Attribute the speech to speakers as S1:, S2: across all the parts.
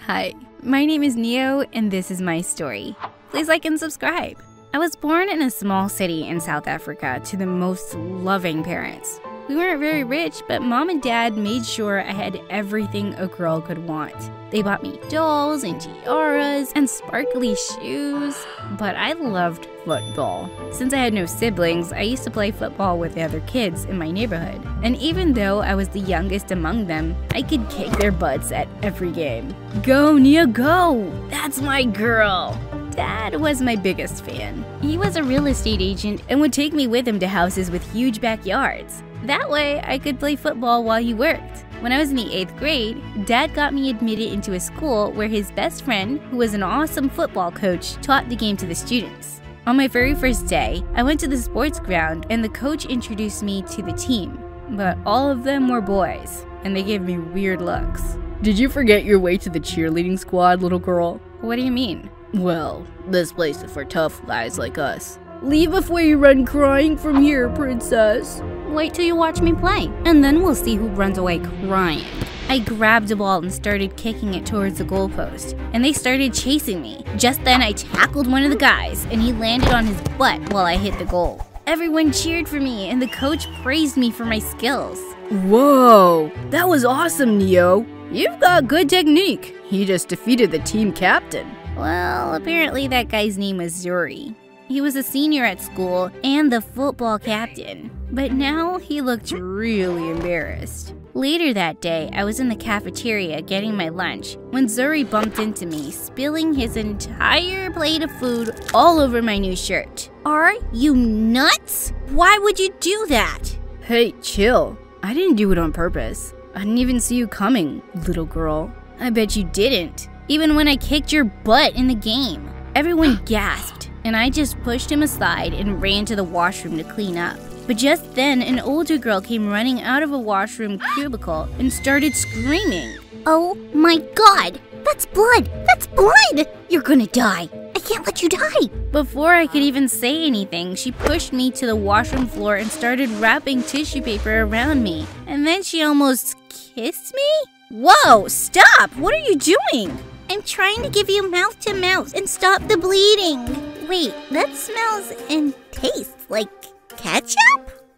S1: Hi, my name is Neo and this is my story. Please like and subscribe. I was born in a small city in South Africa to the most loving parents. We weren't very rich, but mom and dad made sure I had everything a girl could want. They bought me dolls and tiaras and sparkly shoes, but I loved football. Since I had no siblings, I used to play football with the other kids in my neighborhood. And even though I was the youngest among them, I could kick their butts at every game. Go, Nia, go! That's my girl! Dad was my biggest fan. He was a real estate agent and would take me with him to houses with huge backyards. That way, I could play football while he worked. When I was in the 8th grade, Dad got me admitted into a school where his best friend, who was an awesome football coach, taught the game to the students. On my very first day, I went to the sports ground and the coach introduced me to the team. But all of them were boys, and they gave me weird looks.
S2: Did you forget your way to the cheerleading squad, little girl?
S1: What do you mean?
S2: Well, this place is for tough guys like us. Leave before you run crying from here, princess.
S1: Wait till you watch me play, and then we'll see who runs away crying. I grabbed a ball and started kicking it towards the goalpost, and they started chasing me. Just then I tackled one of the guys, and he landed on his butt while I hit the goal. Everyone cheered for me, and the coach praised me for my skills.
S2: Whoa, that was awesome, Neo. You've got good technique. He just defeated the team captain.
S1: Well, apparently that guy's name was Zuri. He was a senior at school and the football captain, but now he looked really embarrassed. Later that day, I was in the cafeteria getting my lunch when Zuri bumped into me, spilling his entire plate of food all over my new shirt. Are you nuts? Why would you do that?
S2: Hey, chill. I didn't do it on purpose. I didn't even see you coming, little girl.
S1: I bet you didn't, even when I kicked your butt in the game. Everyone gasped, and I just pushed him aside and ran to the washroom to clean up. But just then, an older girl came running out of a washroom cubicle and started screaming. Oh my God! That's blood! That's blood! You're gonna die! I can't let you die! Before I could even say anything, she pushed me to the washroom floor and started wrapping tissue paper around me. And then she almost kissed me? Whoa! Stop! What are you doing? I'm trying to give you mouth to mouth and stop the bleeding. Wait, that smells and tastes like ketchup?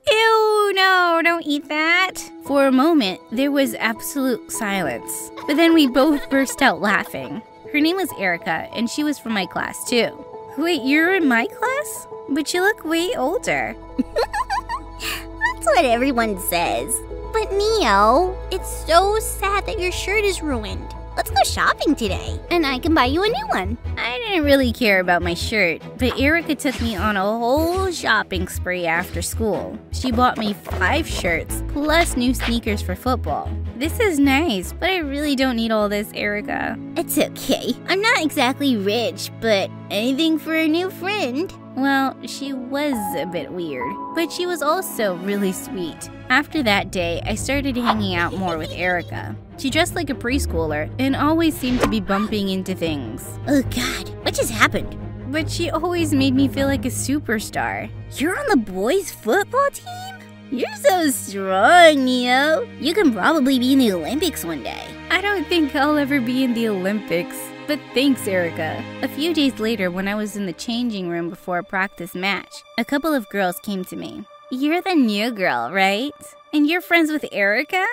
S1: Ew, no, don't eat that. For a moment, there was absolute silence. But then we both burst out laughing. Her name was Erica, and she was from my class too. Wait, you're in my class? But you look way older. That's what everyone says. But Neo, it's so sad that your shirt is ruined. Let's go shopping today, and I can buy you a new one. I didn't really care about my shirt, but Erica took me on a whole shopping spree after school. She bought me 5 shirts, plus new sneakers for football. This is nice, but I really don't need all this, Erica. It's okay. I'm not exactly rich, but anything for a new friend. Well, she was a bit weird, but she was also really sweet. After that day, I started hanging out more with Erica. She dressed like a preschooler and always seemed to be bumping into things. Oh God, what just happened? But she always made me feel like a superstar. You're on the boys' football team? You're so strong, Neo. You can probably be in the Olympics one day. I don't think I'll ever be in the Olympics. But thanks, Erica. A few days later, when I was in the changing room before a practice match, a couple of girls came to me. You're the new girl, right? And you're friends with Erica?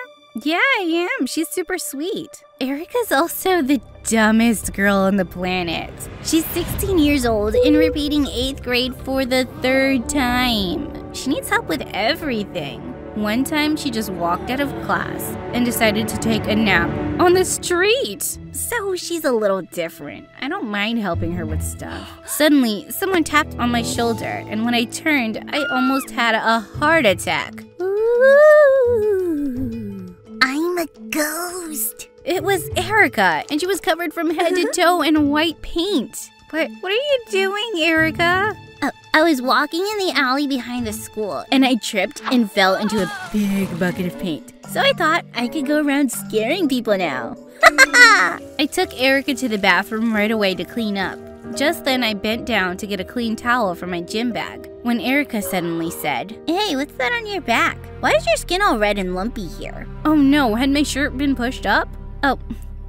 S1: Yeah, I am. She's super sweet. Erica's also the dumbest girl on the planet. She's 16 years old and repeating 8th grade for the 3rd time. She needs help with everything. One time, she just walked out of class and decided to take a nap on the street. So she's a little different. I don't mind helping her with stuff. Suddenly, someone tapped on my shoulder, and when I turned, I almost had a heart attack. Ooh, I'm a ghost. It was Erica, and she was covered from head to toe in white paint. What are you doing, Erica? I was walking in the alley behind the school, and I tripped and fell into a big bucket of paint. So I thought I could go around scaring people now. I took Erica to the bathroom right away to clean up. Just then, I bent down to get a clean towel from my gym bag, when Erica suddenly said, Hey, what's that on your back? Why is your skin all red and lumpy here? Oh no, had my shirt been pushed up? Oh,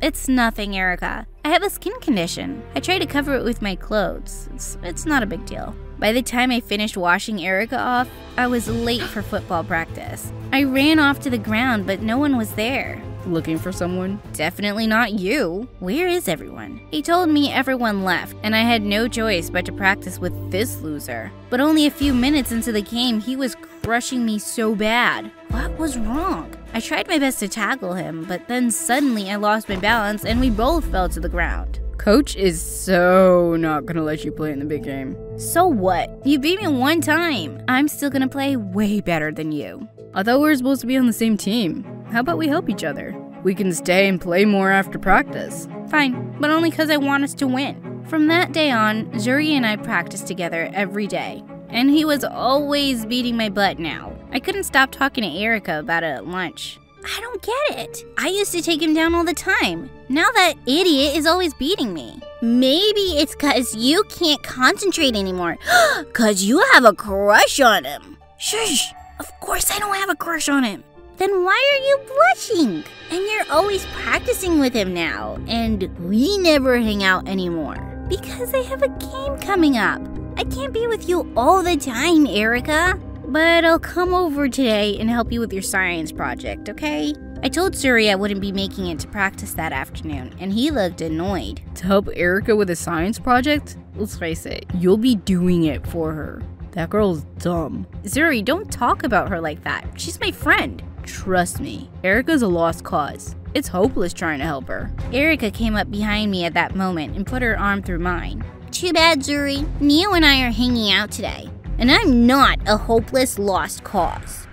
S1: It's nothing, Erica. I have a skin condition. I try to cover it with my clothes. It's not a big deal. By the time I finished washing Erica off, I was late for football practice. I ran off to the ground, but no one was there.
S2: Looking for someone?
S1: Definitely not you. Where is everyone? He told me everyone left, and I had no choice but to practice with this loser. But only a few minutes into the game, he was crushing me so bad. What was wrong? I tried my best to tackle him, but then suddenly I lost my balance and we both fell to the ground.
S2: Coach is so not gonna let you play in the big game.
S1: So what? You beat me one time. I'm still gonna play way better than you.
S2: I thought we were supposed to be on the same team. How about we help each other? We can stay and play more after practice.
S1: Fine, but only because I want us to win. From that day on, Zuri and I practiced together every day. And he was always beating my butt now. I couldn't stop talking to Erica about it at lunch. I don't get it. I used to take him down all the time. Now that idiot is always beating me. Maybe it's because you can't concentrate anymore. Because you have a crush on him. Shush. Of course I don't have a crush on him. Then why are you blushing? And you're always practicing with him now. And we never hang out anymore. Because I have a game coming up. I can't be with you all the time, Erica. But I'll come over today and help you with your science project, okay? I told Zuri I wouldn't be making it to practice that afternoon, and he looked annoyed.
S2: To help Erica with a science project? Let's face it, you'll be doing it for her. That girl's dumb.
S1: Zuri, don't talk about her like that. She's my friend.
S2: Trust me, Erica's a lost cause. It's hopeless trying to help her.
S1: Erica came up behind me at that moment and put her arm through mine. Too bad, Zuri. Neo and I are hanging out today. And I'm not a hopeless lost cause.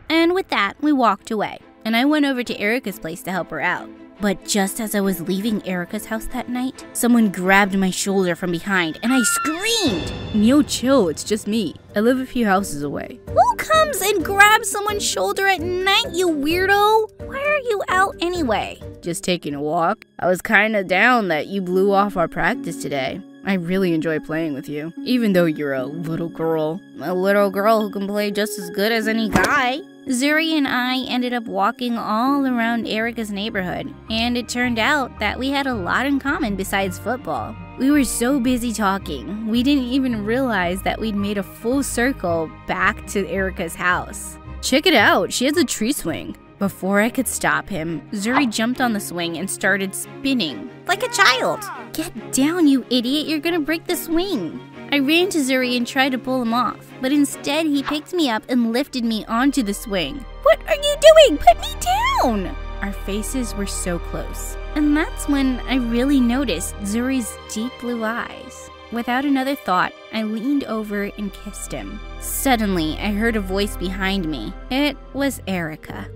S1: And with that, we walked away. And I went over to Erica's place to help her out. But just as I was leaving Erica's house that night, someone grabbed my shoulder from behind and I screamed.
S2: Neo, chill, it's just me. I live a few houses away.
S1: Who comes and grabs someone's shoulder at night, you weirdo? Why are you out anyway?
S2: Just taking a walk. I was kinda down that you blew off our practice today. I really enjoy playing with you, even though you're a little girl.
S1: A little girl who can play just as good as any guy. Zuri and I ended up walking all around Erica's neighborhood, and it turned out that we had a lot in common besides football. We were so busy talking, we didn't even realize that we'd made a full circle back to Erica's house.
S2: Check it out, she has a tree swing.
S1: Before I could stop him, Zuri jumped on the swing and started spinning. Like a child! Get down, you idiot, you're gonna break the swing! I ran to Zuri and tried to pull him off, but instead he picked me up and lifted me onto the swing. What are you doing? Put me down! Our faces were so close, and that's when I really noticed Zuri's deep blue eyes. Without another thought, I leaned over and kissed him. Suddenly, I heard a voice behind me. It was Erica.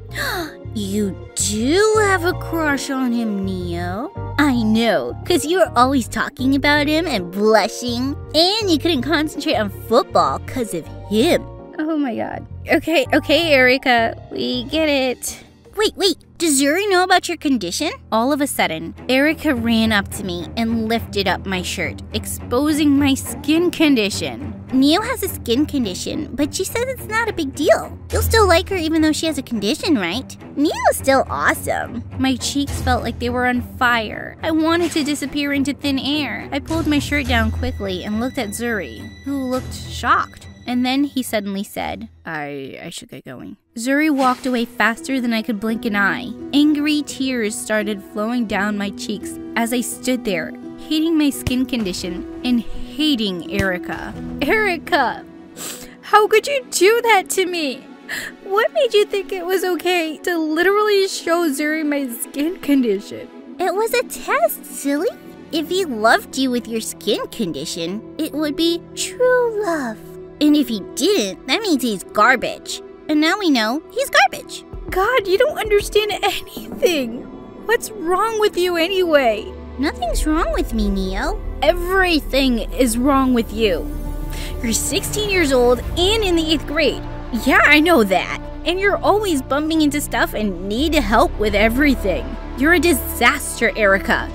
S1: You do have a crush on him, Neo. I know, because you were always talking about him and blushing, and you couldn't concentrate on football because of him.
S2: Oh my god.
S1: Okay, Erica, we get it. Wait, does Zuri know about your condition? All of a sudden, Erica ran up to me and lifted up my shirt, exposing my skin condition. Neo has a skin condition, but she says it's not a big deal. You'll still like her even though she has a condition, right? Neo's still awesome. My cheeks felt like they were on fire. I wanted to disappear into thin air. I pulled my shirt down quickly and looked at Zuri, who looked shocked. And then he suddenly said,
S2: I should get going.
S1: Zuri walked away faster than I could blink an eye. Angry tears started flowing down my cheeks as I stood there, hating my skin condition and hating Erica. Erica, how could you do that to me? What made you think it was okay to literally show Zuri my skin condition? It was a test, silly. If he loved you with your skin condition, it would be true love. And if he didn't, that means he's garbage. And now we know he's garbage. God, you don't understand anything. What's wrong with you anyway? Nothing's wrong with me, Neo. Everything is wrong with you. You're 16 years old and in the 8th grade. Yeah, I know that. And you're always bumping into stuff and need help with everything. You're a disaster, Erica.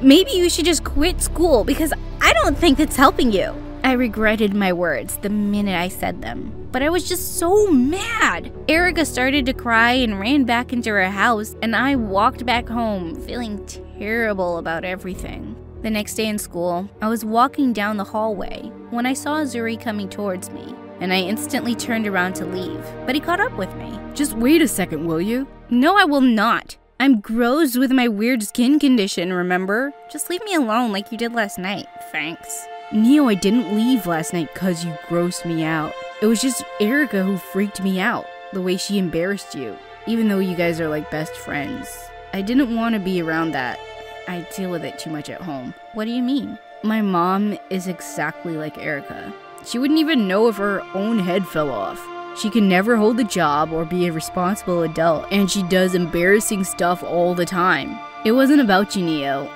S1: Maybe you should just quit school because I don't think that's helping you. I regretted my words the minute I said them, but I was just so mad. Erica started to cry and ran back into her house, and I walked back home feeling terrible about everything. The next day in school, I was walking down the hallway when I saw Zuri coming towards me, and I instantly turned around to leave, but he caught up with me.
S2: Just wait a second, will you?
S1: No, I will not. I'm gross with my weird skin condition, remember? Just leave me alone like you did last night, thanks.
S2: Neo, I didn't leave last night because you grossed me out. It was just Erica who freaked me out, the way she embarrassed you, even though you guys are like best friends. I didn't want to be around that. I deal with it too much at home.
S1: What do you mean?
S2: My mom is exactly like Erica. She wouldn't even know if her own head fell off. She can never hold a job or be a responsible adult, and she does embarrassing stuff all the time. It wasn't about you, Neo.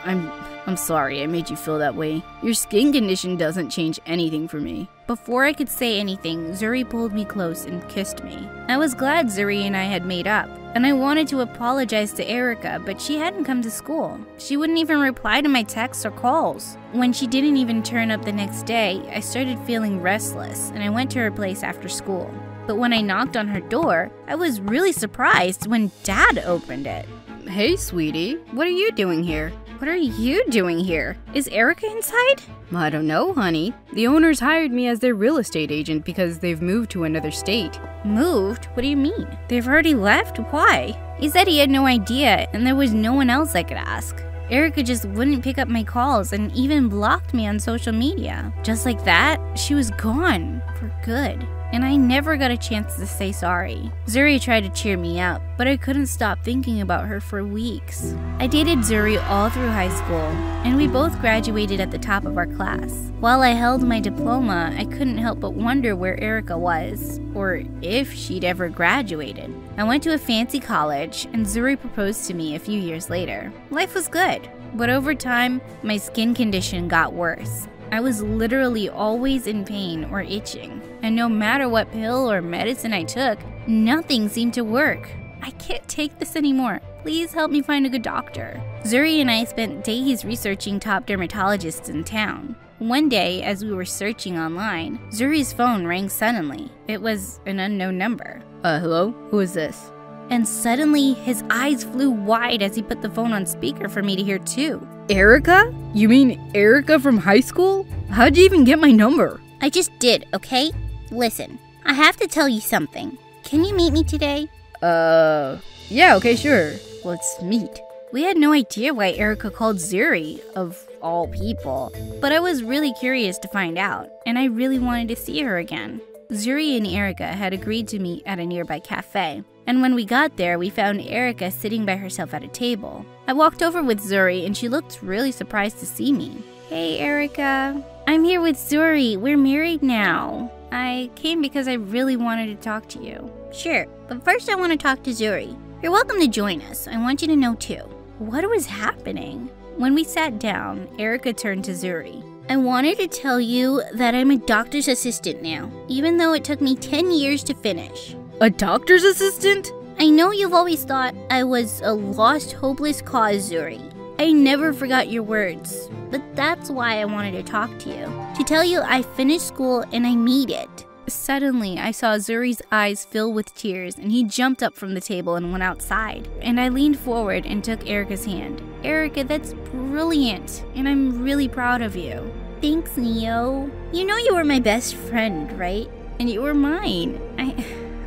S2: I'm sorry I made you feel that way. Your skin condition doesn't change anything for me.
S1: Before I could say anything, Zuri pulled me close and kissed me. I was glad Zuri and I had made up, and I wanted to apologize to Erica, but she hadn't come to school. She wouldn't even reply to my texts or calls. When she didn't even turn up the next day, I started feeling restless, and I went to her place after school. But when I knocked on her door, I was really surprised when Dad opened it.
S2: Hey, sweetie, what are you doing here?
S1: What are you doing here? Is Erica inside?
S2: I don't know, honey. The owners hired me as their real estate agent because they've moved to another state.
S1: Moved? What do you mean? They've already left? Why? He said he had no idea and there was no one else I could ask. Erica just wouldn't pick up my calls and even blocked me on social media. Just like that, she was gone for good. And I never got a chance to say sorry. Zuri tried to cheer me up, but I couldn't stop thinking about her for weeks. I dated Zuri all through high school, and we both graduated at the top of our class. While I held my diploma, I couldn't help but wonder where Erica was, or if she'd ever graduated. I went to a fancy college, and Zuri proposed to me a few years later. Life was good, but over time, my skin condition got worse. I was literally always in pain or itching, and no matter what pill or medicine I took, nothing seemed to work. I can't take this anymore. Please help me find a good doctor. Zuri and I spent days researching top dermatologists in town. One day, as we were searching online, Zuri's phone rang suddenly. It was an unknown number.
S2: Hello? Who is this?
S1: And suddenly, his eyes flew wide as he put the phone on speaker for me to hear too.
S2: Erica? You mean Erica from high school? How'd you even get my number?
S1: I just did, okay? Listen, I have to tell you something. Can you meet me today?
S2: Yeah, okay, sure. Let's meet.
S1: We had no idea why Erica called Zuri, of all people, but I was really curious to find out, and I really wanted to see her again. Zuri and Erica had agreed to meet at a nearby cafe, and when we got there, we found Erica sitting by herself at a table. I walked over with Zuri, and she looked really surprised to see me. Hey, Erica. I'm here with Zuri. We're married now. I came because I really wanted to talk to you. Sure, but first I want to talk to Zuri. You're welcome to join us. I want you to know too. What was happening? When we sat down, Erica turned to Zuri. I wanted to tell you that I'm a doctor's assistant now, even though it took me 10 years to finish.
S2: A doctor's assistant?
S1: I know you've always thought I was a lost, hopeless cause, Zuri. I never forgot your words, but that's why I wanted to talk to you. To tell you I finished school and I made it. Suddenly, I saw Zuri's eyes fill with tears and he jumped up from the table and went outside. And I leaned forward and took Erica's hand. Erica, that's brilliant, and I'm really proud of you. Thanks, Neo. You know you were my best friend, right? And you were mine.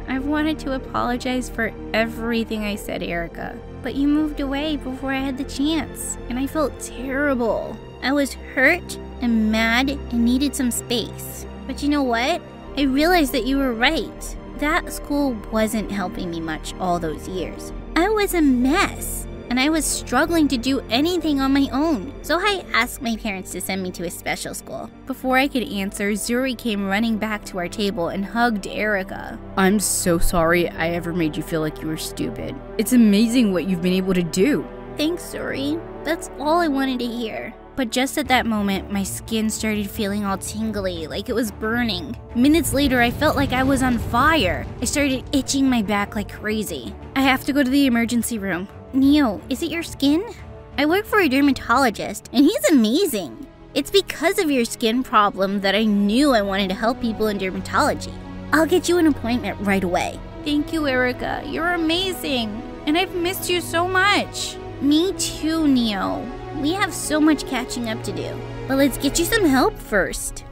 S1: I wanted to apologize for everything I said, Erica, but you moved away before I had the chance, and I felt terrible. I was hurt and mad and needed some space. But you know what? I realized that you were right. That school wasn't helping me much all those years. I was a mess, and I was struggling to do anything on my own. So I asked my parents to send me to a special school. Before I could answer, Zuri came running back to our table and hugged Erica.
S2: I'm so sorry I ever made you feel like you were stupid. It's amazing what you've been able to do.
S1: Thanks, Zuri. That's all I wanted to hear. But just at that moment, my skin started feeling all tingly, like it was burning. Minutes later, I felt like I was on fire. I started itching my back like crazy. I have to go to the emergency room. Neo, is it your skin? I work for a dermatologist, and he's amazing. It's because of your skin problem that I knew I wanted to help people in dermatology. I'll get you an appointment right away.
S2: Thank you, Erica. You're amazing. And I've missed you so much.
S1: Me too, Neo. We have so much catching up to do. But let's get you some help first.